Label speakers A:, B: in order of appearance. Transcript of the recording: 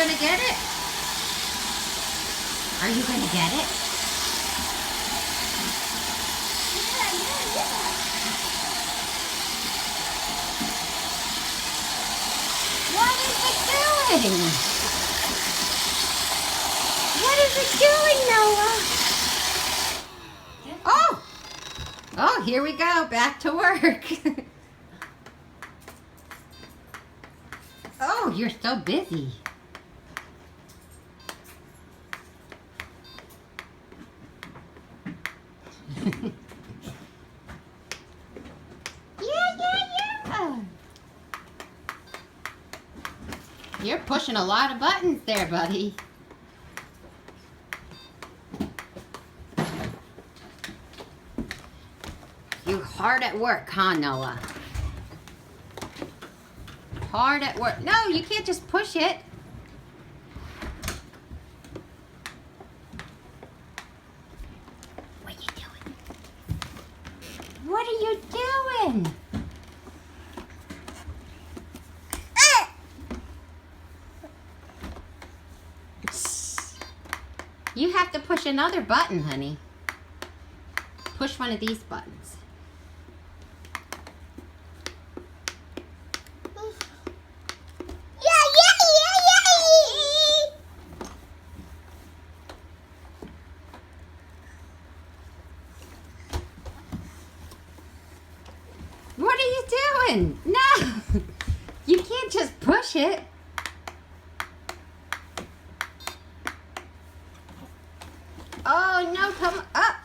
A: gonna get it? Are you gonna get it? What is it doing? What is it doing, Noah? Oh! Oh, here we go. Back to work. Oh, you're so busy. Yeah. You're pushing a lot of buttons there, buddy. You're hard at work, huh, Noah? Hard at work. No, you can't just push it. What are you doing? What are you doing? You have to push another button, honey. Push one of these buttons. What are you doing? No! You can't just push it. Oh, no, come up.